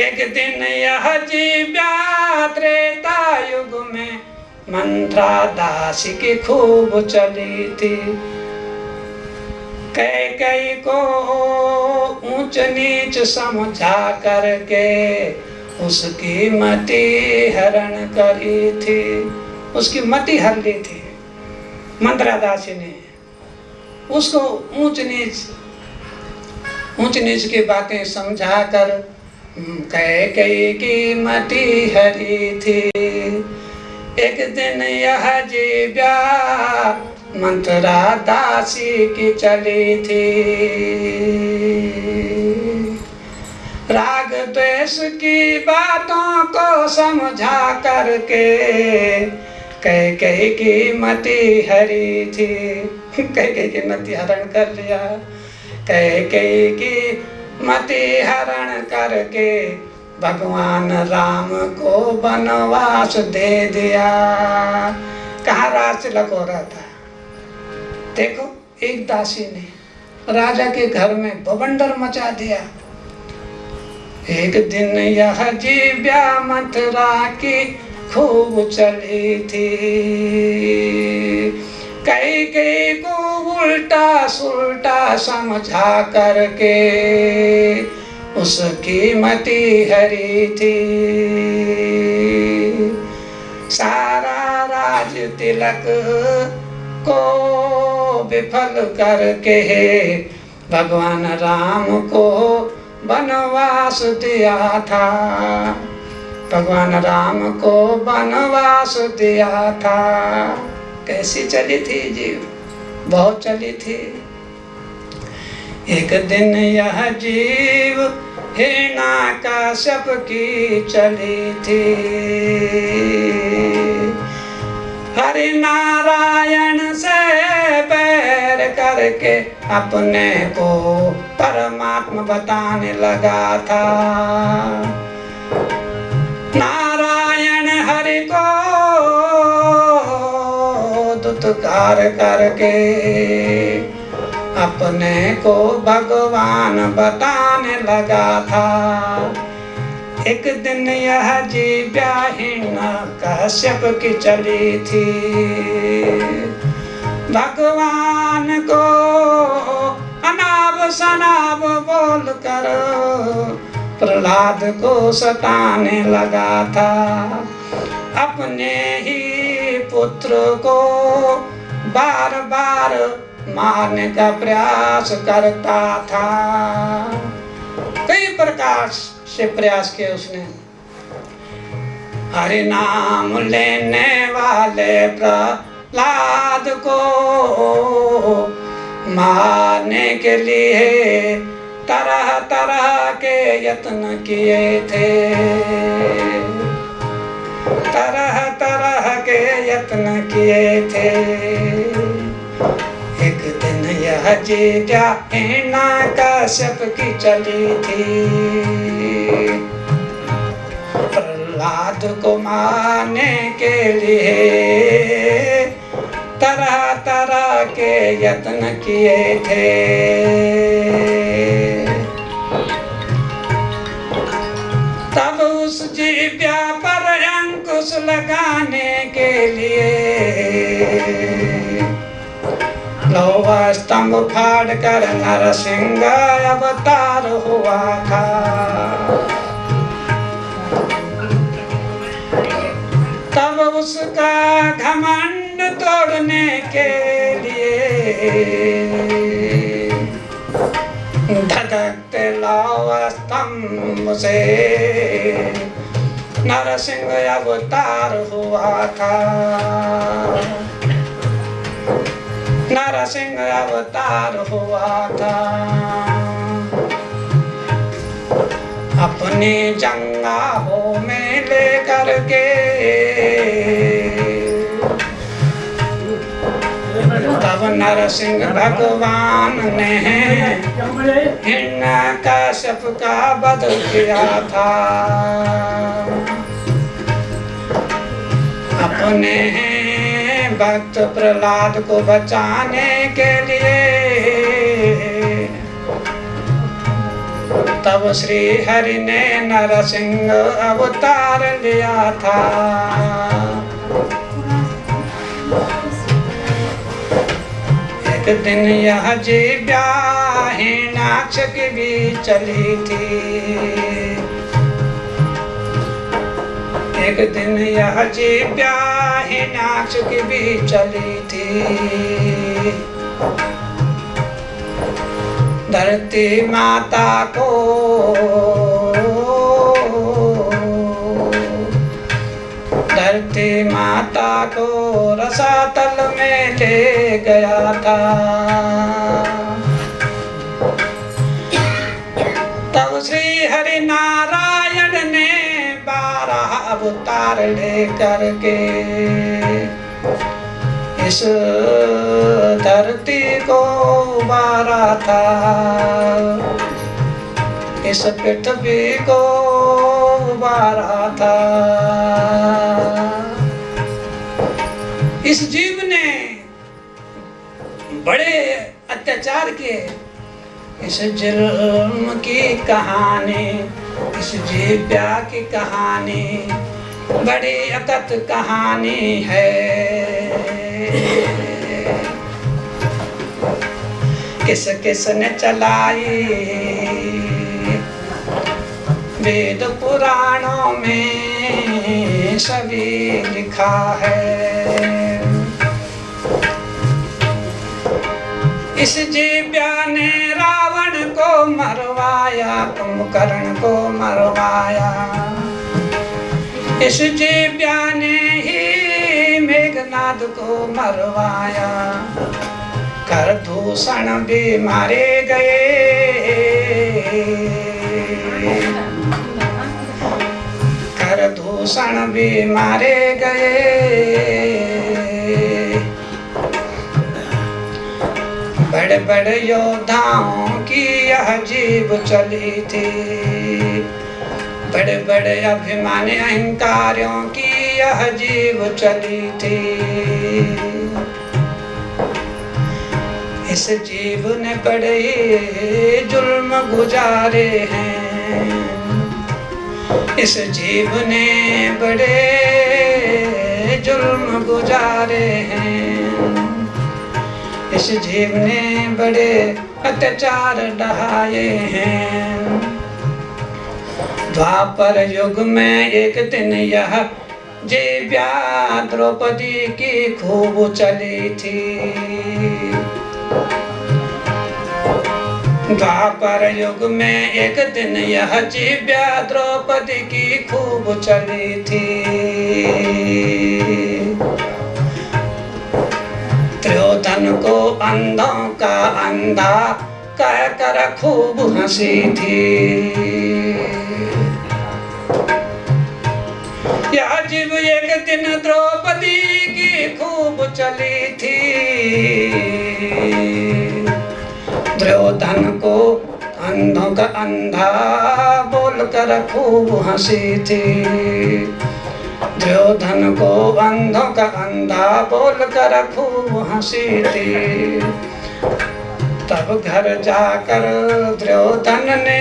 एक दिन यह जीव्या त्रेता युग में मंत्रा दासी की खूब चली थी। कैकेयी को ऊंच नीच समझा करके उसकी मति हरण करी थी। उसकी मति हर ली थी मंत्रा दासी ने। उसको ऊंच नीच की बातें समझा कर कैकेयी की मति हरी थी। एक दिन यह जीव्या मंत्रा दासी की चली थी। राग द्वेष की बातों को समझा करके कैकेयी की मति हरी थी। कैकेयी की मति हरण कर लिया। कैकेयी की मति हरण करके भगवान राम को वनवास दे दिया। कहाँ राज तिलक हो रहा था। देखो एक दासी ने राजा के घर में बवंडर मचा दिया। एक दिन यह जीव्या मथुरा की खूब चली थी। कैकेयी को उल्टा सुल्टा समझा करके उसकी मति हरी थी। सारा राज तिलक को विफल करके भगवान राम को वनवास दिया था। भगवान राम को वनवास दिया था। कैसी चली थी जीव, बहुत चली थी। एक दिन यह जीव हिरण्याकश्यप की चली थी। हरि नारायण से बैर करके अपने को परमात्मा बताने लगा था। नारायण हरि को दुत्कार करके अपने को भगवान बताने लगा था। एक दिन यह जीव्या हिरण्याकश्यप की चली थी। भगवान को अनाब शनाब बोल कर प्रहलाद को सताने लगा था। अपने ही पुत्र को बार बार मारने का प्रयास करता था। कई प्रकार से प्रयास किए उसने। हरि नाम लेने वाले प्रहलाद को मारने के लिए तरह तरह के यत्न किए थे। तरह तरह के यत्न किए थे। एक दिन यह जीव्या हिरण्याकश्यप की चली थी। प्रहलाद को मारने के लिए तरह तरह के यत्न किए थे। तब उस जीव्या पर अंकुश लगाने के लिए लोहा स्तंभ फाड़ कर नरसिंह अवतार हुआ था। तब उसका घमंड तोड़ने के लिए धधकते लोहा स्तंभ से नरसिंह अवतार हुआ था। नरसिंह अवतार हुआ था। अपनी जंगाहों में लेकर के तब नरसिंह भगवान ने हिरण्याकश्यप का वध किया था। अपने भक्त प्रहलाद को बचाने के लिए तब श्री हरि ने नरसिंह अवतार लिया था। एक दिन यह जीव्या हिरण्याक्ष की भी चली थी। एक दिन यह जीव्या हिरण्याक्ष की भी चली थी। धरती माता को धरती माता को रसातल में ले गया था। तब श्री हरि नारायण ने 12 अवतार लेकर के इस धरती को उबारा था। इस पृथ्वी को उबारा था। इस जीव ने बड़े अत्याचार किए। इस जुल्म की कहानी, इस जीव्या की कहानी बड़ी अकथ कहानी है। किस किस ने चलाई वेद पुराणों में सभी लिखा है। इस जीव्या ने रावण को मरवाया, कुंभकर्ण को मरवाया। इस जीव्या ने ही मेघनाद को मरवाया। करदूषण भी मारे गए। करदूषण भी मारे गए। बड़े बड़े योद्धाओं की यह जीव चली थी। बड़े बड़े अभिमानी अहंकारियों की यह जीव चली थी। इस जीव ने बड़े जुल्म गुजारे हैं। इस जीव ने बड़े जुल्म गुजारे हैं। इस जीव ने बड़े अत्याचार ढहाए हैं। द्वापर युग में एक दिन यह जीव्या द्रौपदी की खूब चली थी। द्वापर युग में एक दिन यह जीव्या द्रौपदी की खूब चली थी। त्रियोधन को अंधों का अंधा कह कर खूब हंसी थी। यह जीव एक दिन द्रौपदी की खूब चली थी। दुर्योधन को अंधों का अंधा बोलकर खूब हंसी थी। दुर्योधन को अंधों का अंधा बोलकर खूब हंसी थी। तब घर जाकर दुर्योधन ने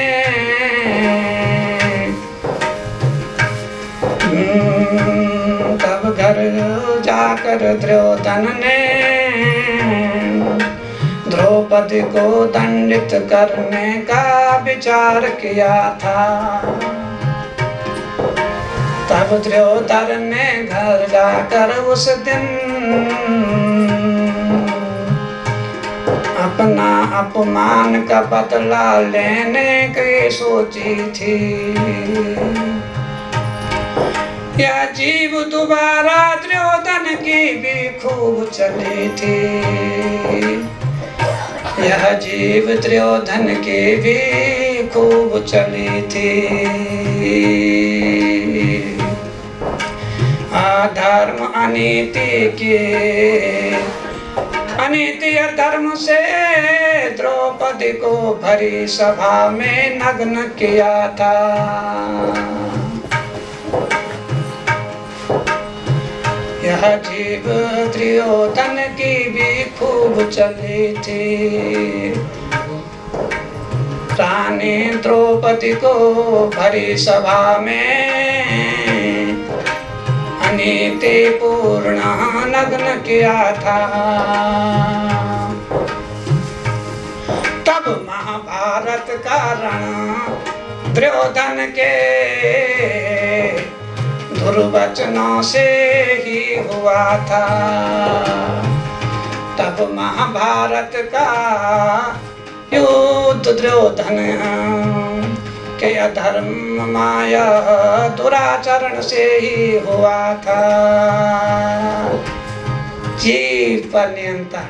तब घर जाकर दुर्योधन ने द्रौपदी को दंडित करने का विचार किया था। तब दुर्योधन ने घर जाकर उस दिन अपना अपमान का बदला लेने की सोची थी। यह जीव दोबारा दुर्योधन की भी खूब चली थी। यह जीव दुर्योधन की भी खूब चली थी। अधर्म अनीति के अनीति धर्म से द्रौपदी को भरी सभा में नग्न किया था। यह जीव दुर्योधन की भी खूब चली थी। रानी द्रौपदी को भरी सभा में अनीति पूर्ण नग्न किया था। तब महाभारत का रण दुर्योधन के दुर्वचनों से ही हुआ था। तब महाभारत का युद्ध दुर्योधन के अधर्म माया दुराचरण से ही हुआ था। जीव पर नियंत्रण,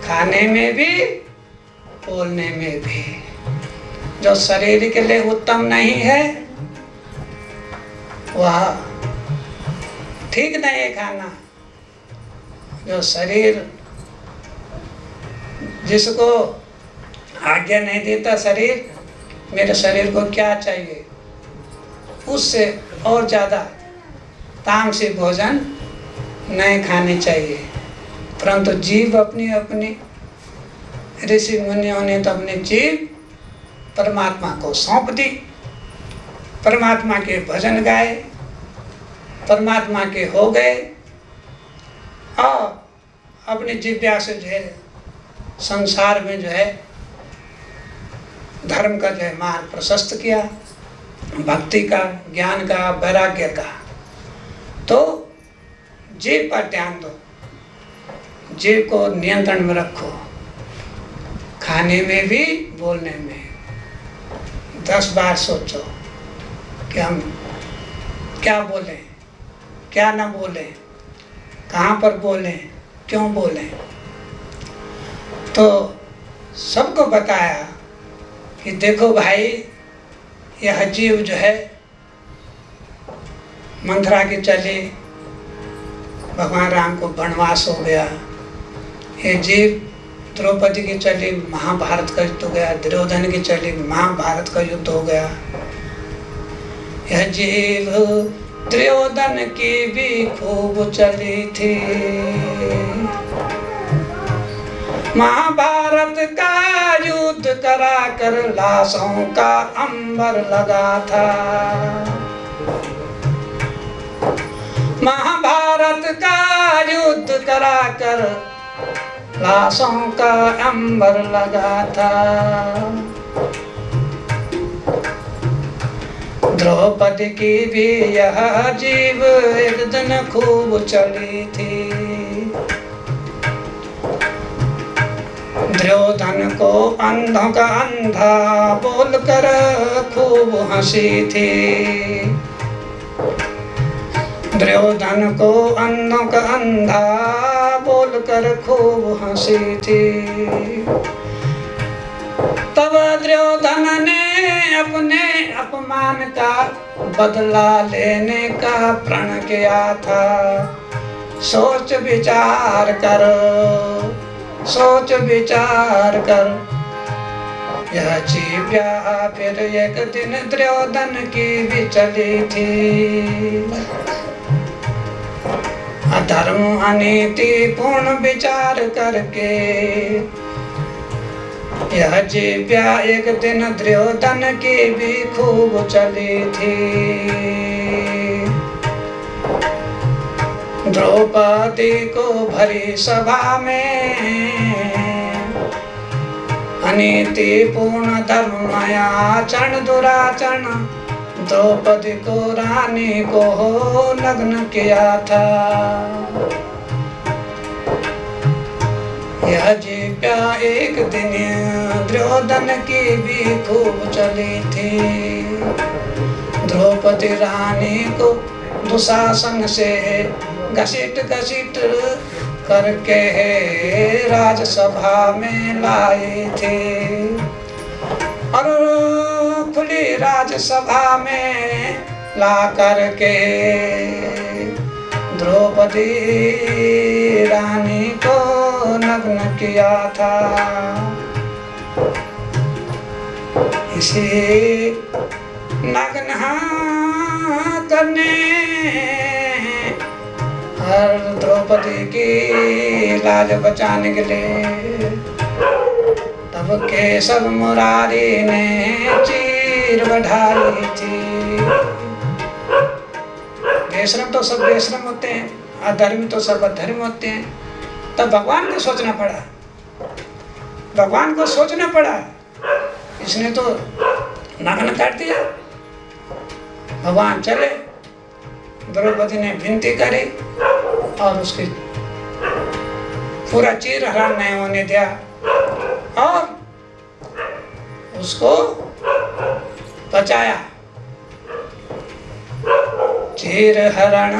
खाने में भी बोलने में भी। जो शरीर के लिए उत्तम नहीं है वह ठीक नहीं है खाना। जो शरीर जिसको आज्ञा नहीं देता शरीर, मेरे शरीर को क्या चाहिए, उससे और ज़्यादा तामसिक भोजन नहीं खानी चाहिए। परंतु जीव अपनी अपनी, ऋषि मुनियों ने तो अपनी जीव परमात्मा को सौंप दी। परमात्मा के भजन गाए, परमात्मा के हो गए और अपनी जिज्ञा से जो है संसार में जो है धर्म का जो है मार्ग प्रशस्त किया, भक्ति का, ज्ञान का, वैराग्य का। तो जीव पर ध्यान दो, जीव को नियंत्रण में रखो, खाने में भी बोलने में। 10 बार सोचो कि हम क्या बोलें, क्या ना बोलें, कहाँ पर बोलें, क्यों बोलें। तो सबको बताया कि देखो भाई, यह जीव जो है मंथरा की चली, भगवान राम को वनवास हो गया। ये जीव द्रौपदी की चली, महाभारत का युद्ध हो गया। दुर्योधन की चली, महाभारत का युद्ध हो गया। यह जीव दुर्योधन की भी खूब चली थी। महाभारत का युद्ध करा कर लाशों का अंबर लगा था। महाभारत का युद्ध करा कर लाशों का अंबर लगा था। द्रौपदी की भी यह जीव एक दिन खूब चली थी। दुर्योधन को अंधों का अंधा बोलकर खूब हंसी थी। दुर्योधन को अंधों का अंधा बोलकर खूब हंसी थी। तब दुर्योधन ने अपने अपमान का बदला लेने का प्रण किया था। सोच विचार कर, सोच विचार कर, यह जीव्या फिर एक दिन दुर्योधन की भी चली थी। अधर्म अनीति पूर्ण विचार करके यह जीव्या एक दिन दुर्योधन की भी खूब चली थी। द्रौपदी को भरी सभा में अनीति पूर्ण धर्म आचरण दुराचरण द्रौपदी को रानी को नग्न किया था। यह जीव्या एक दिन दुर्योधन की भी खूब चली थी। द्रौपदी रानी को दुशासन से घसीट घसीट करके राजसभा में लाई थी। और खुली राजसभा में ला करके द्रौपदी रानी को नग्न किया था। इसे नग्न करने और द्रौपदी की लाज बचाने के लिए तब केशव मुरारी ने चीर बढ़ाई थी। बेशरम तो सब बेशरम होते हैं, अधर्मी तो सब अधर्मी होते हैं। तब भगवान को सोचना पड़ा, भगवान को सोचना पड़ा। इसने तो नग्न कर दिया। भगवान चले, द्रौपदी ने विनती करी और उसकी पूरा चीर हरण नहीं होने दिया और उसको बचाया। चीर हरण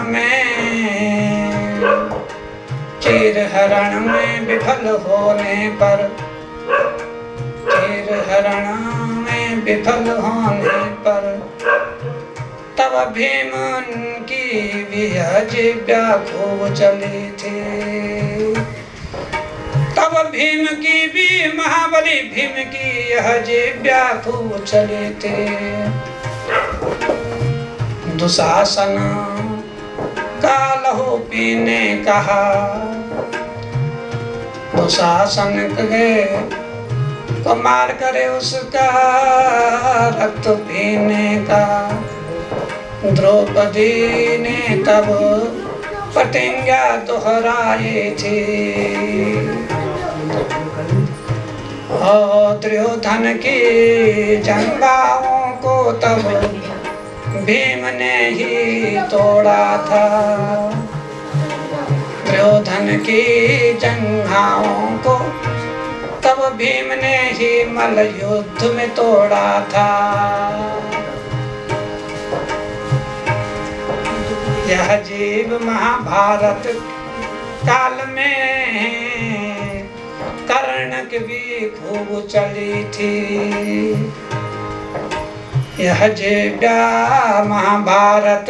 में विफल होने पर, चीर हरण में विफल होने पर, तब भीम की भी जिब्या खूब चली थी। तब भीम की भी, महाबली भीम की यह जिब्या खूब चली थी। दुशासन का लहू पीने कहा, दुशासन को मार करे उसका रक्त पीने का। द्रौपदी ने तब प्रतिज्ञा दोहराई थी और दुर्योधन की जंघाओं को तब भीम ने ही तोड़ा था। दुर्योधन की जंघाओं को तब भीम ने ही मल्ल युद्ध में तोड़ा था। यह जीव महाभारत काल में कर्ण की भी खूब चली थी। यह जीव्या महाभारत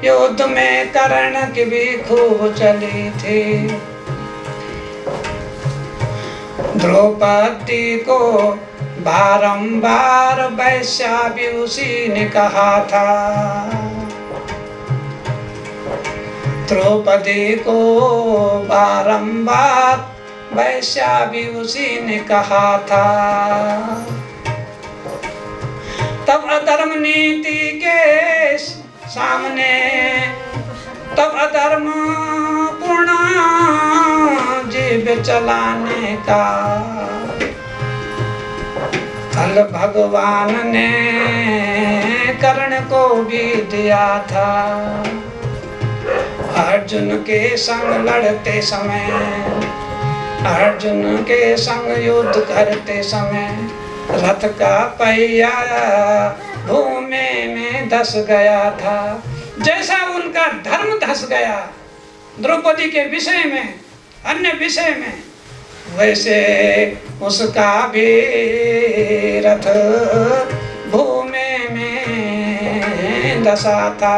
युद्ध में कर्ण की भी खूब चली थी। द्रौपदी को बारंबार वैश्या भी उसी ने कहा था। द्रौपदी को बारंबार वैश्या भी उसी ने कहा था। तब अधर्म नीति के सामने, तब अधर्म पूर्ण जीव चलाने का फल भगवान ने कर्ण को भी दिया था। अर्जुन के संग लड़ते समय, अर्जुन के संग युद्ध करते समय रथ का पहिया भूमि में धस गया था। जैसा उनका धर्म धस गया द्रौपदी के विषय में, अन्य विषय में, वैसे उसका भी रथ भूमि में धसा था।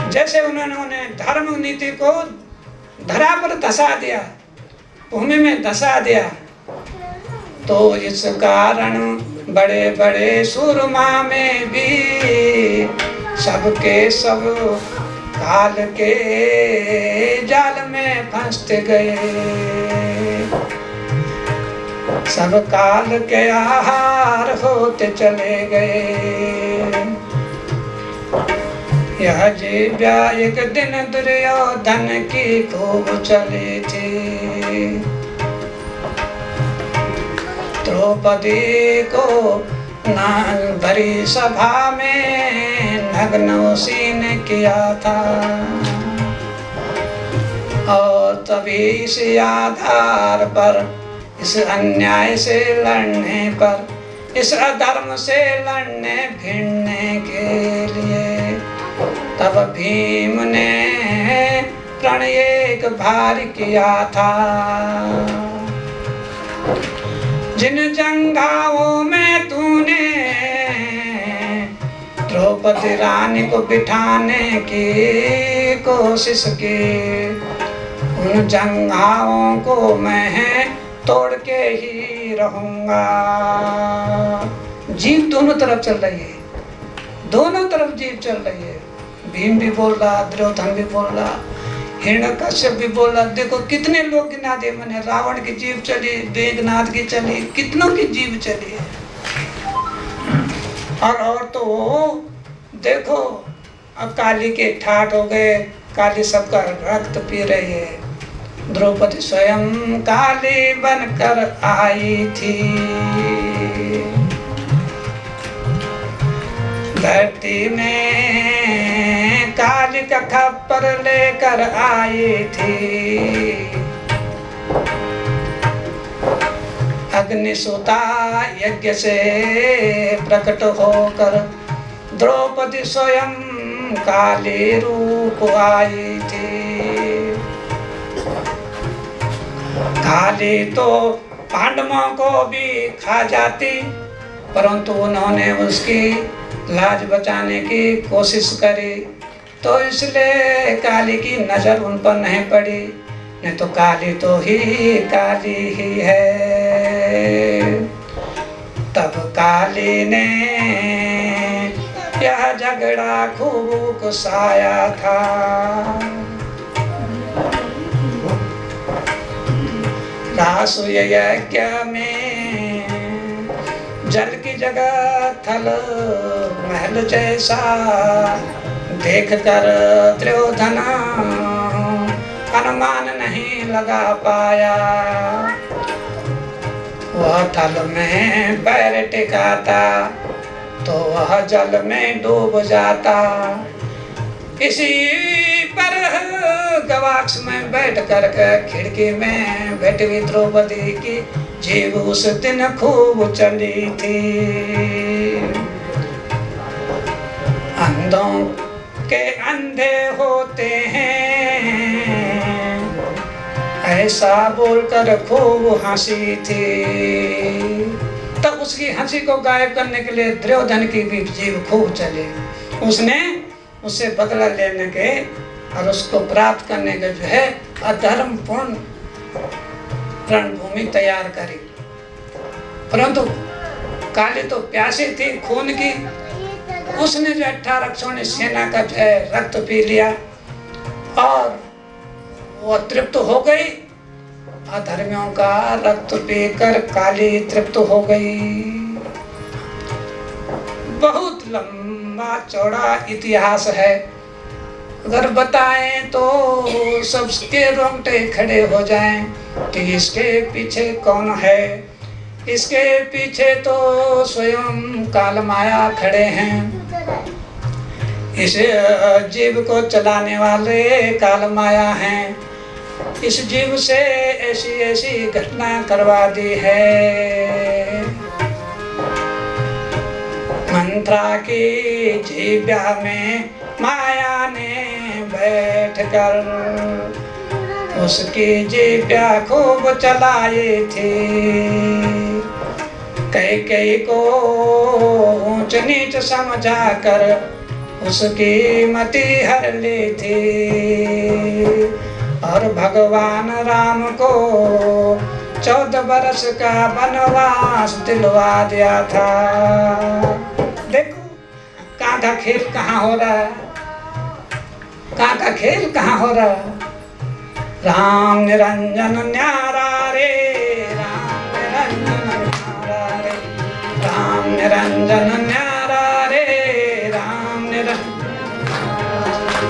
जैसे उन्होंने धर्म नीति को धरा पर धसा दिया, भूमि में धसा दिया, तो इस कारण बड़े बड़े सूरमा में भी सबके सब काल के जाल में फंसते गए। सब काल के आहार होते चले गए। यह जीव्या एक दिन दुर्योधन की खूब चली थी। द्रौपदी को भरी सभा में नग्न उसी ने किया था और तभी इस आधार पर, इस अन्याय से लड़ने पर, इस अधर्म से लड़ने भिड़ने के लिए तब भीम ने प्रण एक भार किया था। जिन जंघाओं में तूने द्रौपदी रानी को बिठाने की कोशिश की, उन जंघाओं को मैं तोड़ के ही रहूंगा। जीव दोनों तरफ चल रही है, दोनों तरफ जीव चल रही है। भीम भी बोल रहा, दुर्योधन भी बोल रहा, हिरण्यकश्यप भी बोला, देखो कितने लोग गिना दे मैंने, रावण की जीव चली, मेघनाथ की चली, कितनों की जीव चली है। और तो देखो अब काली के ठाट हो गए, काली सबका रक्त पी रही है। द्रौपदी स्वयं काली बनकर आई थी, धरती में काली का खप्पर लेकर आई थी। अग्निसुता यज्ञ से प्रकट होकर द्रौपदी स्वयं काली रूप आई थी। काली तो पांडवों को भी खा जाती, परंतु उन्होंने उसकी लाज बचाने की कोशिश करी, तो इसलिए काली की नजर उन पर नहीं पड़ी, नहीं तो काली तो ही काली ही है। तब काली ने यह झगड़ा खूब उकसाया था। रासु यज्ञ में जल की जगह थल महल जैसा देखकर दुर्योधन अनुमान नहीं लगा पाया। वह थल में पैर टिकाता तो वह जल में डूब जाता। इसी पर गवाक्ष में बैठ कर खिड़की में बैठी हुई द्रौपदी की जीव उस दिन खूब चली थी। अंधों के अंधे होते हैं, ऐसा बोलकर खूब हंसी थी। तब उसकी हंसी को गायब करने के लिए दुर्योधन की भी जीव खूब चली। उसने उससे बदला लेने के और उसको प्राप्त करने के जो है अधर्मपूर्ण रणभूमि तैयार करी। परंतु काली तो प्यासी थी खून की, उसने जो 18 क्षौणी सेना का जो है रक्त पी लिया और वो तृप्त हो गई। अधर्मियों का रक्त पीकर काली तृप्त हो गई। बहुत लंबा चौड़ा इतिहास है, अगर बताएं तो सबके रोंगटे खड़े हो जाएं कि इसके पीछे कौन है। इसके पीछे तो स्वयं काल माया खड़े हैं। इस जीव को चलाने वाले काल माया हैं। इस जीव से ऐसी ऐसी घटना करवा दी है। मंत्रा की जीव्या में माया ने बैठकर उसकी जीव्या खूब चलाई थी। कई को ऊंच नीच समझा कर उसकी मति हर ली थी। और भगवान राम को 14 बरस का वनवास दिलवा दिया था। देखो कहाँ का खेल कहाँ हो रहा है, कहाँ का खेल कहाँ हो रहा है। राम निरंजन न्यारा रे, राम निरंजन न्यारा रे, राम निरंजन न्यारा रे,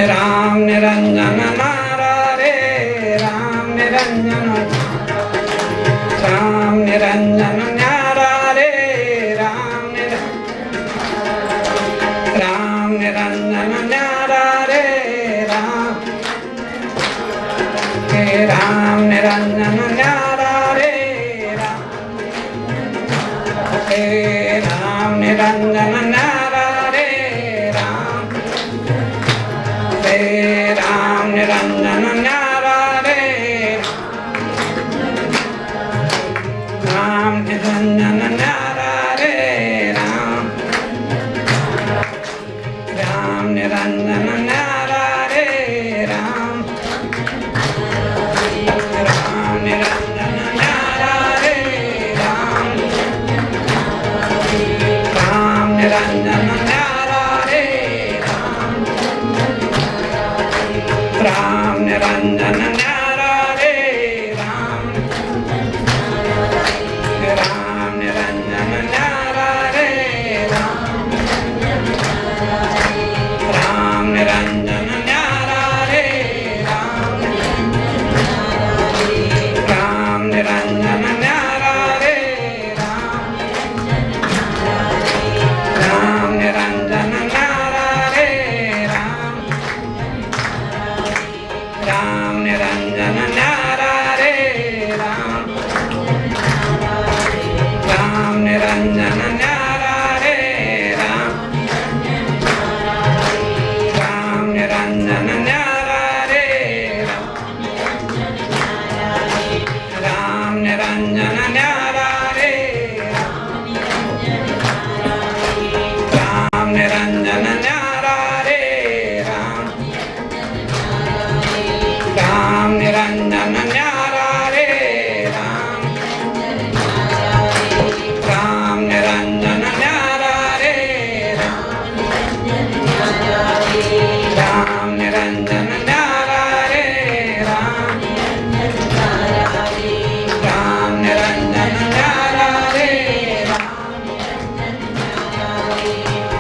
राम निरंजन नारा रे, राम निरंजन न्यारा रे, राम निरंजन न्यारा रे, राम निरंजन न्यारा रे, राम निरंजन न्यारा रे, राम निरंजन न्यारा रे, राम निरंजन न्यारा रे, राम निरंजन न्यारा रे, राम निरंजन न्यारा रे, राम निरंजन न्यारा रे, राम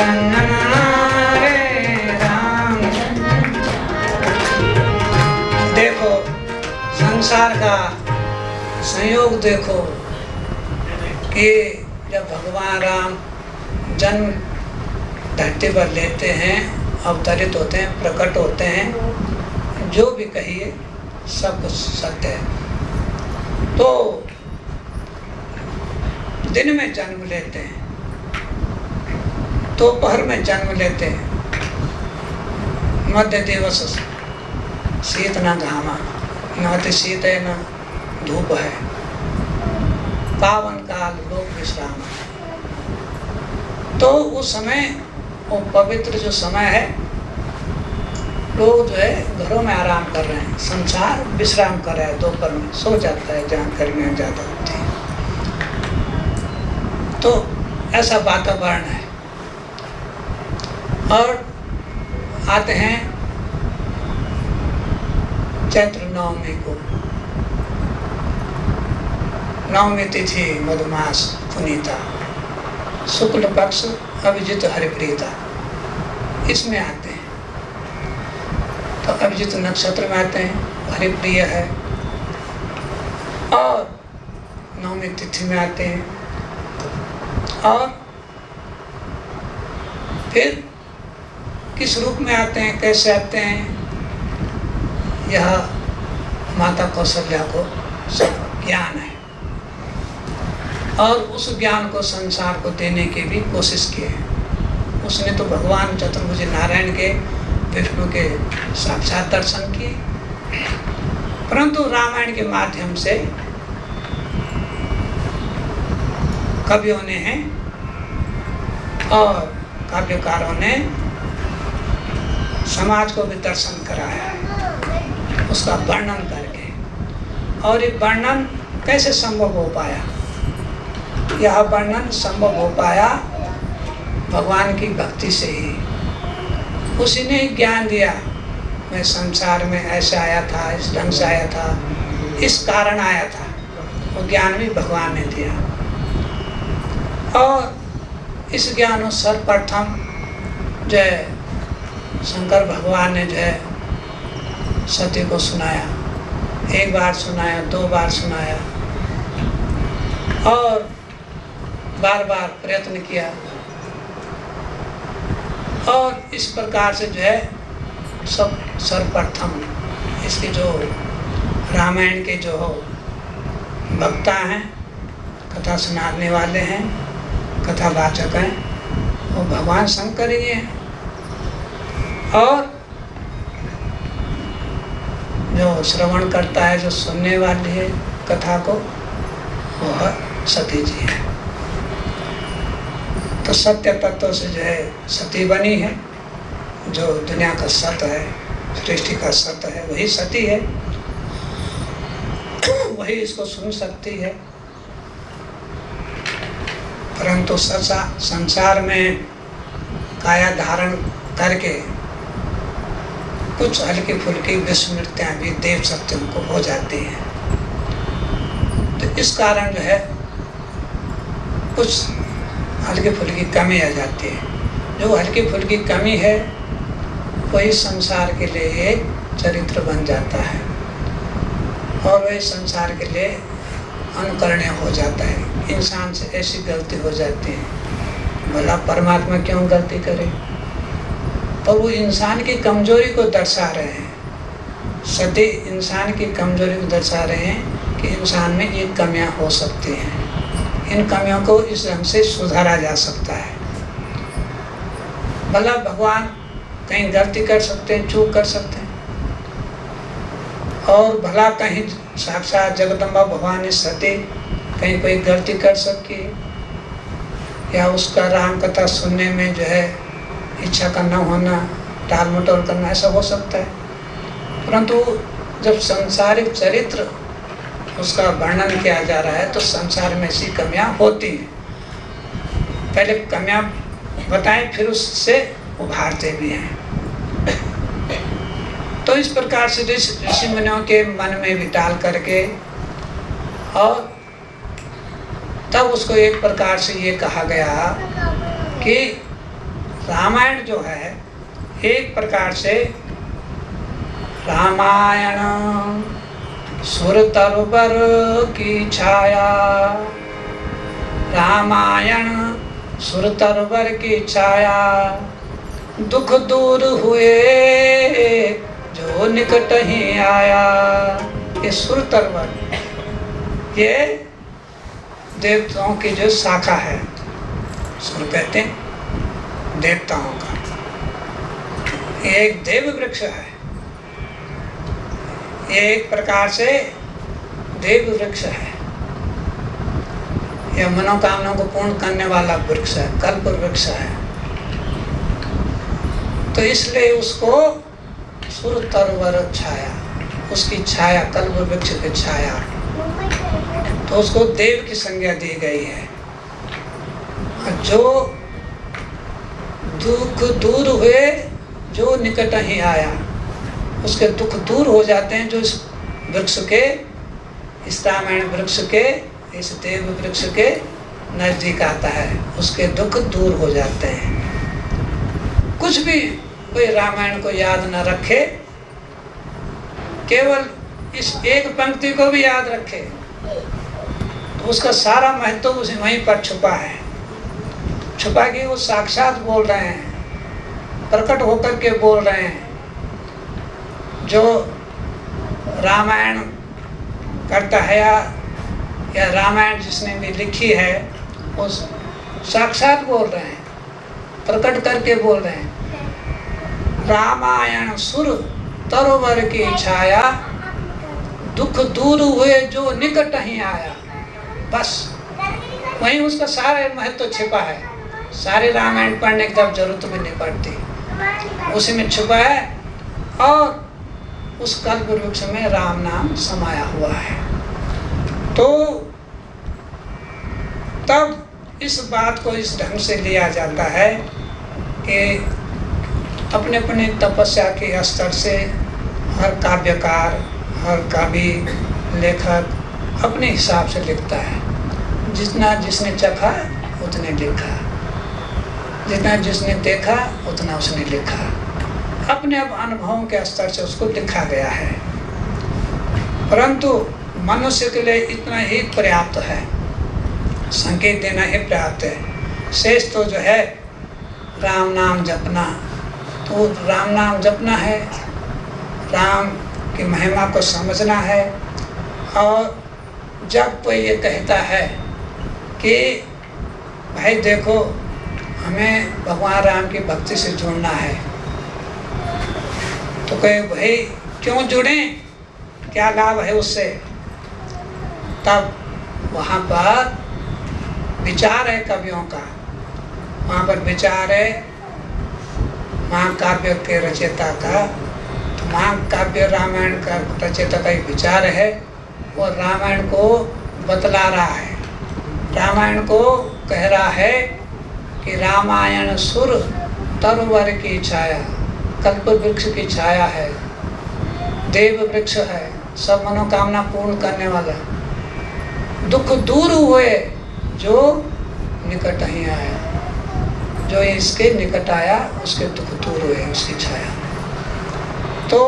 रंजन रे राम। देखो संसार का संयोग देखो कि जब भगवान राम जन्म धरती पर लेते हैं, अवतरित होते हैं, प्रकट होते हैं, जो भी कहिए सब कुछ सत्य है। तो दिन में जन्म लेते हैं, दोपहर में जन्म लेते हैं, मध्य दिवस शीत न घामा, न अति शीत है न धूप है, पावन काल लोक विश्राम। तो उस समय वो पवित्र जो समय है, लोग जो है घरों में आराम कर रहे हैं, संसार विश्राम कर रहा है, दोपहर में सो जाता है जहाँ गर्मियाँ ज़्यादा होती हैं। तो ऐसा वातावरण है। और आते हैं चैत्र नवमी को, नवमी तिथि मधुमास पुनीता, शुक्ल पक्ष अभिजित हरिप्रीता, इसमें आते हैं। तो अभिजित नक्षत्र में आते हैं, हरिप्रिय है। और नवमी तिथि में आते हैं। और फिर किस रूप में आते हैं, कैसे आते हैं, यह माता कौशल्या को सब ज्ञान है। और उस ज्ञान को संसार को देने की भी कोशिश की है। उसने तो भगवान चतुर्भुज नारायण के, विष्णु के साक्षात दर्शन किए, परंतु रामायण के माध्यम से कवियों ने हैं और काव्यकारों ने समाज को भी दर्शन कराया है, उसका वर्णन करके। और ये वर्णन कैसे संभव हो पाया? यह वर्णन संभव हो पाया भगवान की भक्ति से ही। उसी ने ज्ञान दिया, मैं संसार में ऐसे आया था, इस ढंग से आया था, इस कारण आया था। वो ज्ञान भी भगवान ने दिया। और इस ज्ञान को सर्वप्रथम जो है शंकर भगवान ने जो है सती को सुनाया। एक बार सुनाया, दो बार सुनाया, और बार बार प्रयत्न किया। और इस प्रकार से जो है सब सर्वप्रथम इसके जो रामायण के जो वक्ता हैं, कथा सुनाने वाले हैं, कथावाचक हैं, वो भगवान शंकर ही हैं। और जो श्रवण करता है, जो सुनने वाली है कथा को, वह सती जी है। तो सत्य तत्व से जो है सती बनी है। जो दुनिया का सत्य है, सृष्टि का सत्य है, वही सती है, वही इसको सुन सकती है। परंतु संसार में काया धारण करके कुछ हल्की फुल्की विस्मृतियाँ भी देव सत्यों को हो जाती हैं। तो इस कारण जो है कुछ हल्की फुल्की कमी आ जाती है। जो हल्की फुल्की कमी है वही संसार के लिए एक चरित्र बन जाता है, और वही संसार के लिए अनुकरणीय हो जाता है। इंसान से ऐसी गलती हो जाती है, भला परमात्मा क्यों गलती करे? और वो इंसान की कमजोरी को दर्शा रहे हैं। सती इंसान की कमजोरी को दर्शा रहे हैं कि इंसान में ये कमियां हो सकती हैं, इन कमियों को इस ढंग से सुधारा जा सकता है। भला भगवान कहीं गलती कर सकते हैं, चूक कर सकते हैं, और भला कहीं साक्षात जगदम्बा भवानी सती कहीं कोई गलती कर सकी, या उसका राम कथा सुनने में जो है इच्छा का न होना, टाल मटोल करना, ऐसा हो सकता है। परंतु जब सांसारिक चरित्र उसका वर्णन किया जा रहा है तो संसार में ऐसी कमियां होती हैं। पहले कमियां बताएं, फिर उससे उभारते भी हैं। तो इस प्रकार से ऋषि मुनियों के मन में विटाल करके, और तब उसको एक प्रकार से ये कहा गया कि रामायण जो है एक प्रकार से रामायण सुर तरुवर की छाया, रामायण सुर तरुवर की छाया, दुख दूर हुए जो निकट ही आया। ये सुर तरुवर, ये देवताओं की जो शाखा है, सुर कहते हैं देवताओं का, ये एक देव वृक्ष है, ये एक प्रकार से देव वृक्ष है, यह मनोकामनाओं को पूर्ण करने वाला वृक्ष है, कल्प वृक्ष है। तो इसलिए उसको सुर तरुवर छाया, उसकी छाया, कल्प वृक्ष की छाया, तो उसको देव की संज्ञा दी गई है। जो दुख दूर हुए जो निकट ही आया, उसके दुख दूर हो जाते हैं जो इस वृक्ष के, इस रामायण वृक्ष के, इस देव वृक्ष के नजदीक आता है, उसके दुख दूर हो जाते हैं। कुछ भी कोई रामायण को याद न रखे, केवल इस एक पंक्ति को भी याद रखे, तो उसका सारा महत्व उसे वहीं पर छुपा है। छुपा के वो साक्षात बोल रहे हैं, प्रकट होकर के बोल रहे हैं। जो रामायण करता है या रामायण जिसने भी लिखी है, वो साक्षात बोल रहे हैं, प्रकट करके बोल रहे हैं। रामायण सुर तरुवर की छाया, दुख दूर हुए जो निकट ही आया। बस वहीं उसका सारा महत्व छिपा है। सारे रामायण पढ़ने की तब जरूरत भी नहीं पड़ती, उसी में छुपा है। और उस कल्प वृक्ष में राम नाम समाया हुआ है। तो तब इस बात को इस ढंग से लिया जाता है कि अपने अपने तपस्या के स्तर से हर काव्यकार, हर कवि, लेखक अपने हिसाब से लिखता है। जितना जिसने चखा उतने लिखा, जितना जिसने देखा उतना उसने लिखा, अपने अब अनुभवों के स्तर से उसको लिखा गया है। परंतु मनुष्य के लिए इतना ही पर्याप्त है, संकेत देना ही पर्याप्त है। शेष तो जो है राम नाम जपना, तो राम नाम जपना है, राम की महिमा को समझना है। और जब कोई ये कहता है कि भाई देखो हमें भगवान राम की भक्ति से जुड़ना है, तो कहे भाई क्यों जुड़ें, क्या लाभ है उससे? तब वहाँ पर विचार है कवियों का, वहाँ पर विचार है महाकाव्य के रचयिता का। तो महाकाव्य रामायण का रचयिता का एक विचार है, और रामायण को बतला रहा है, रामायण को कह रहा है कि रामायण सुर तरुवर की छाया, कल्प वृक्ष की छाया है, देव वृक्ष है, सब मनोकामना पूर्ण करने वाला। दुख दूर हुए जो निकट ही आया, जो इसके निकट आया उसके दुख दूर हुए, उसकी छाया। तो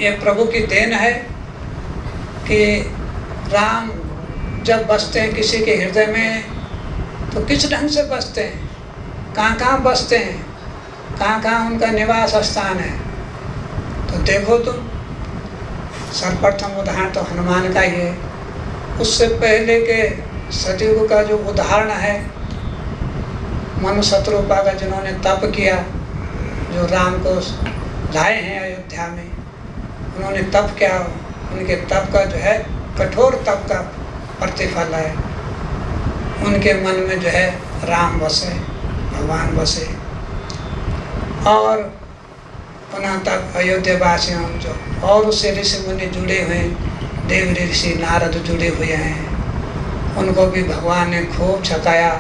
ये प्रभु की देन है कि राम जब बसते हैं किसी के हृदय में, तो किस ढंग से बसते हैं, कहाँ कहाँ बसते हैं, कहाँ कहाँ उनका निवास स्थान है। तो देखो तुम, सर्वप्रथम उदाहरण तो हनुमान का ही है। उससे पहले के सतयुग का जो उदाहरण है मनु शत्रुपा का, जिन्होंने तप किया, जो राम को लाए हैं अयोध्या में, उन्होंने तप किया, उनके तप का जो है कठोर तप का प्रतिफल है। उनके मन में जो है राम बसे, भगवान बसे। और पुनः तक अयोध्या वासियों जो और उससे ऋषि मुनि जुड़े हुए, देव ऋषि नारद जुड़े हुए हैं, उनको भी भगवान ने खूब छकाया।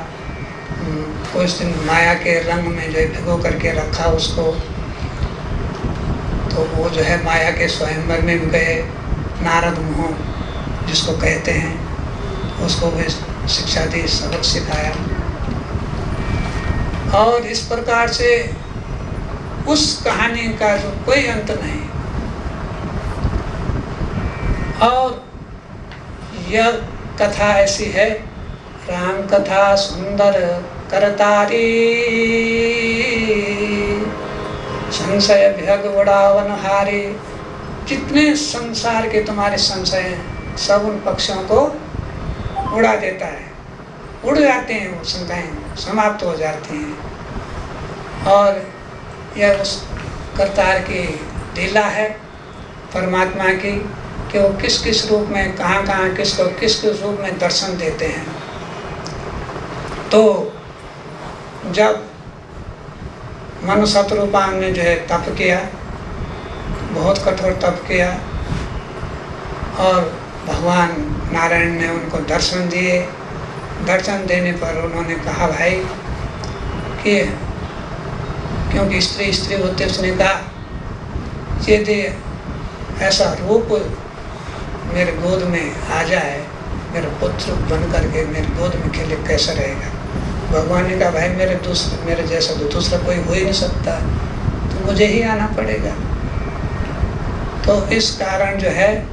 कुछ दिन माया के रंग में जो है भिगो करके रखा उसको, तो वो जो है माया के स्वयंवर में भी गए। नारद मुँह जिसको कहते हैं, उसको भी शिक्षा दी, सबक सिखाया। और इस प्रकार से उस कहानी का जो कोई अंत नहीं। और यह कथा ऐसी है, राम कथा सुंदर करतारी, संशय भग उड़ावन हारी। जितने संसार के तुम्हारे संशय हैं सब उन पक्षियों को उड़ा देता है, उड़ जाते हैं, वो शंकाएं समाप्त हो जाती हैं। और यह उस करतार की लीला है परमात्मा की कि वो किस किस रूप में, कहाँ कहाँ, किसको किस किस रूप में दर्शन देते हैं। तो जब मनु शत्रुपान ने जो है तप किया, बहुत कठोर तप किया, और भगवान नारायण ने उनको दर्शन दिए। दर्शन देने पर उन्होंने कहा भाई कि क्योंकि स्त्री स्त्री होते, उसने कहा यदि ऐसा रूप मेरे गोद में आ जाए, मेरा पुत्र बन करके मेरे गोद में खेले, कैसा रहेगा। भगवान ने कहा भाई मेरे जैसा तो दूसरा कोई हो ही नहीं सकता, तो मुझे ही आना पड़ेगा। तो इस कारण जो है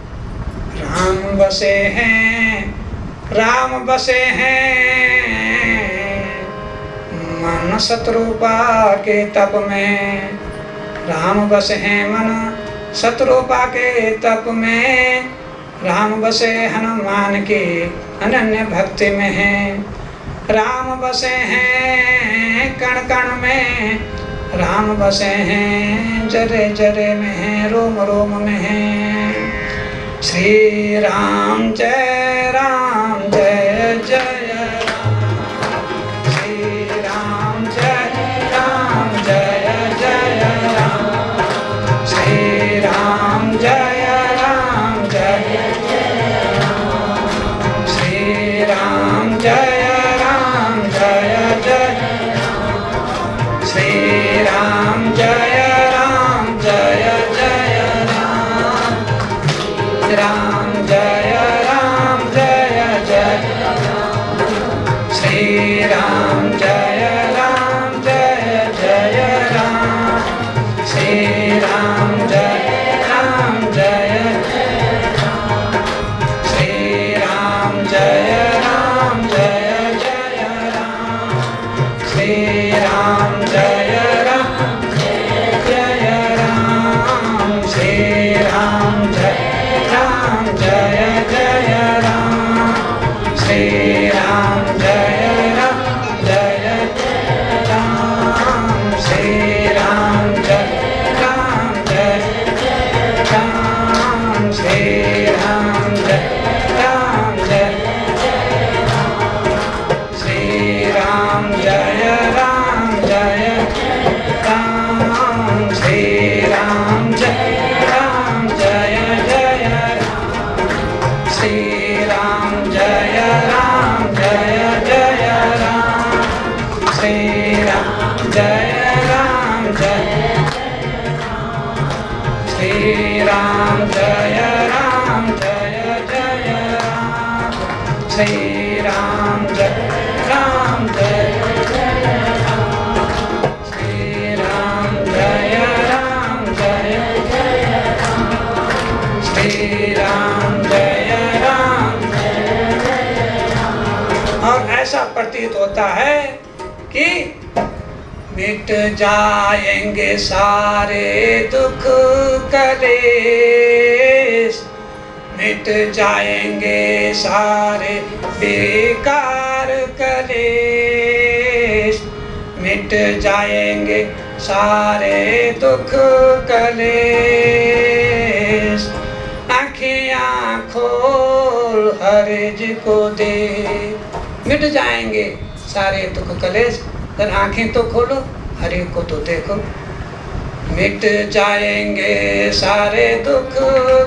राम बसे हैं, राम बसे हैं मन शत्रुपा के तप में। राम बसे हैं मन शत्रुपा के तप में, राम बसे हनुमान की अनन्य भक्ति में है। राम बसे हैं कण कण में, राम बसे हैं जरे जरे में है, रोम रोम में है। श्री राम जय जय राम, श्री राम जय जय राम, श्री राम जय राम, श्री राम जय प्रतीत होता है कि मिट जाएंगे सारे दुख कलेश, मिट जाएंगे सारे बेकार कलेश, मिट जाएंगे सारे दुख कलेश। आँखियाँ खोल हर जी को दे, मिट जाएंगे सारे दुख कलेश। अगर आंखें तो खोलो, हरि को तो देखो। मिट जाएंगे सारे दुख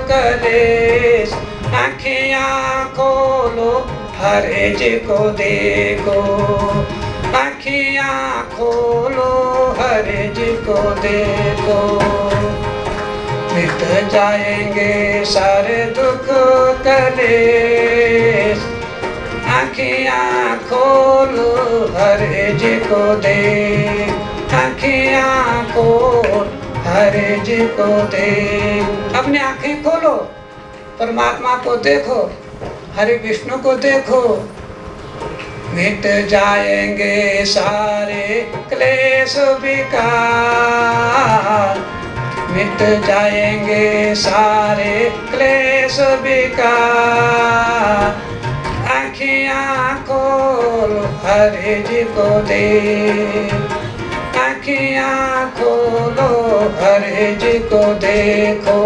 कलेश, आँखियाँ खोलो हरि जी को देखो। आँखियाँ खोलो हरि जी को देखो। मिट जाएंगे सारे दुख कलेश, आँखियाँ खोलो हरे जी को दे, आँखियाँ खोल हरे जी को दे। अपने आँखें खोलो, परमात्मा को देखो, हरे विष्णु को देखो। मिट जाएंगे सारे क्लेश विकार, मिट जाएंगे सारे क्लेश विकार। आँखियाँ खोल हरे जी को दे, आँखियाँ खोलो हरे जी को देखो,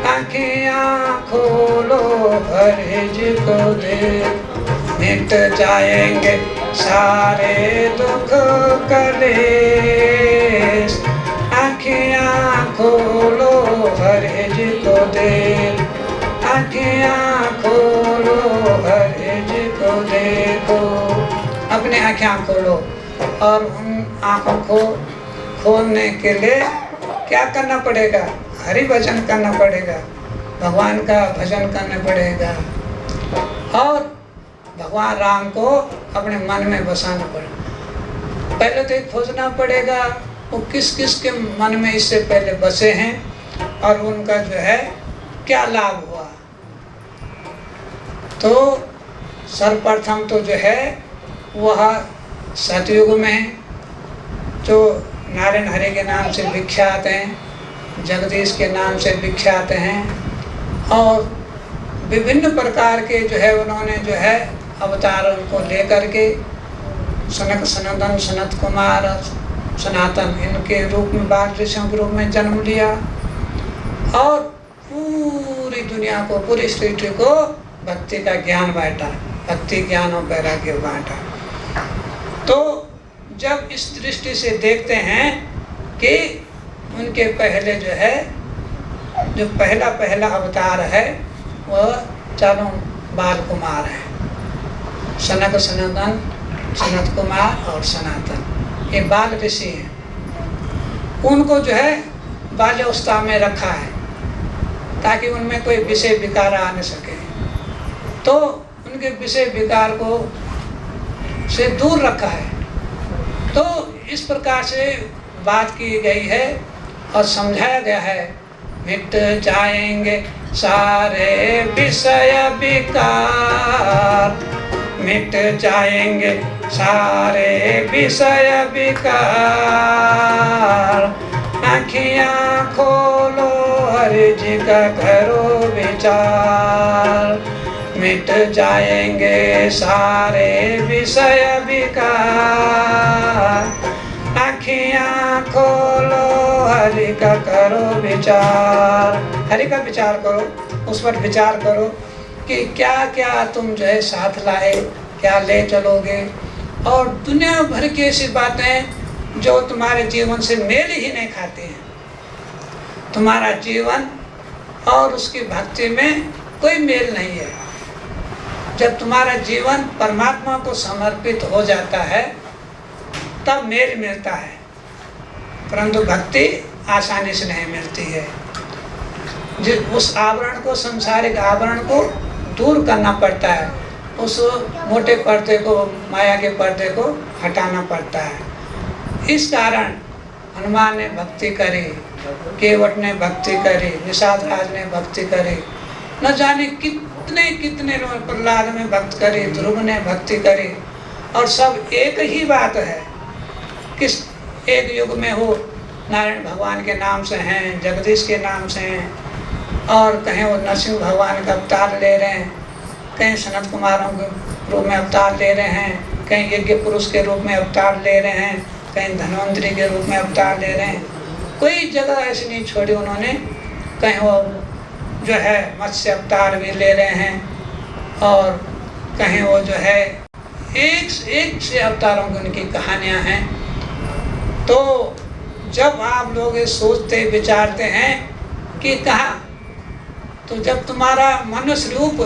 आँखियाँ खोलो हरे जी को देखो। मिट जाएंगे सारे दुख कलेश, आँखियाँ खोलो हरे जी को देख, आँखियाँ खोलो हरे जी को देखो। अपने आँखें खोलो और उन आँखों को खोलने के लिए क्या करना पड़ेगा? हरि भजन करना पड़ेगा, भगवान का भजन करना पड़ेगा और भगवान राम को अपने मन में बसाना पड़ेगा। पहले तो खोजना पड़ेगा वो किस किस के मन में इससे पहले बसे हैं और उनका जो है क्या लाभ हुआ। तो सर्वप्रथम तो जो है वह सतयुग में जो नारायण हरि के नाम से विख्यात हैं, जगदीश के नाम से विख्यात हैं और विभिन्न प्रकार के जो है उन्होंने जो है अवतार उनको लेकर के सनक सनंदन सनत कुमार सनातन इनके रूप में बाल ऋषियों के रूप में जन्म लिया और पूरी दुनिया को, पूरी सृष्टि को भक्ति का ज्ञान बांटा, भक्ति ज्ञान और वैराग्य बांटा। तो जब इस दृष्टि से देखते हैं कि उनके पहले जो है जो पहला अवतार है वह चारों बाल कुमार है, सनक सनंदन सनत कुमार और सनातन, ये बाल ऋषि हैं। उनको जो है बाल्यावस्था में रखा है ताकि उनमें कोई विषय विकार आ न सके, तो उनके विषय विकार को से दूर रखा है। तो इस प्रकार से बात की गई है और समझाया गया है। मिट जाएंगे सारे विषय विकार, मिट जाएंगे सारे विषय विकार। आँखियाँ खोलो हरि जी का करो विचार, मिट जाएंगे सारे विषय विकार। आँखियाँ खोलो हरि का करो विचार, हरि का विचार करो, उस पर विचार करो कि क्या क्या तुम जो है साथ लाए, क्या ले चलोगे और दुनिया भर की ऐसी बातें जो तुम्हारे जीवन से मेल ही नहीं खाती हैं। तुम्हारा जीवन और उसकी भक्ति में कोई मेल नहीं है। जब तुम्हारा जीवन परमात्मा को समर्पित हो जाता है तब मेल मिलता है, परंतु भक्ति आसानी से नहीं मिलती है। उस आवरण को, संसारिक आवरण को दूर करना पड़ता है, उस मोटे पर्दे को, माया के पर्दे को हटाना पड़ता है। इस कारण हनुमान ने भक्ति करी, केवट ने भक्ति करी, निषाद राज ने भक्ति करी, न जाने कितने कितने लोग, प्रहलाद ने भक्ति करी, ध्रुव ने भक्ति करी और सब एक ही बात है। किस एक युग में हो नारायण भगवान के नाम से हैं, जगदीश के नाम से हैं और कहीं वो नरसिंह भगवान का अवतार ले रहे हैं, कहीं सनत कुमारों के रूप में अवतार ले रहे हैं, कहीं यज्ञ पुरुष के रूप में अवतार ले रहे हैं, कहीं धन्वंतरी के रूप में अवतार ले रहे हैं। कोई जगह ऐसी नहीं छोड़ी उन्होंने, कहीं वो जो है मत्स्य अवतार भी ले रहे हैं और कहीं वो जो है एक से अवतारों की उनकी कहानियाँ हैं। तो जब आप लोग ये सोचते विचारते हैं कि कहाँ, तो जब तुम्हारा मनुष्य रूप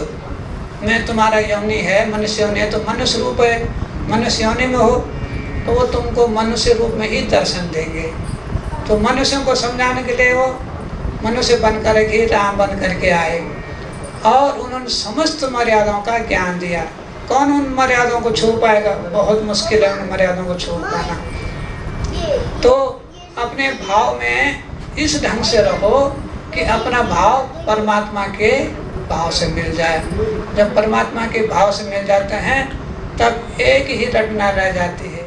में तुम्हारा योनि है, मनुष्य योनि है, तो मनुष्य रूप है, मनुष्य योनि में हो तो वो तुमको मनुष्य रूप में ही दर्शन देंगे। तो मनुष्यों को समझाने के लिए वो मनुष्य बन कर ही राम बन करके आए और उन्होंने समस्त मर्यादाओं का ज्ञान दिया। कौन उन मर्यादाओं को छू पाएगा? बहुत मुश्किल है उन मर्यादाओं को छू पाना। तो अपने भाव में इस ढंग से रहो कि अपना भाव परमात्मा के भाव से मिल जाए। जब परमात्मा के भाव से मिल जाते हैं तब एक ही रटना रह जाती है।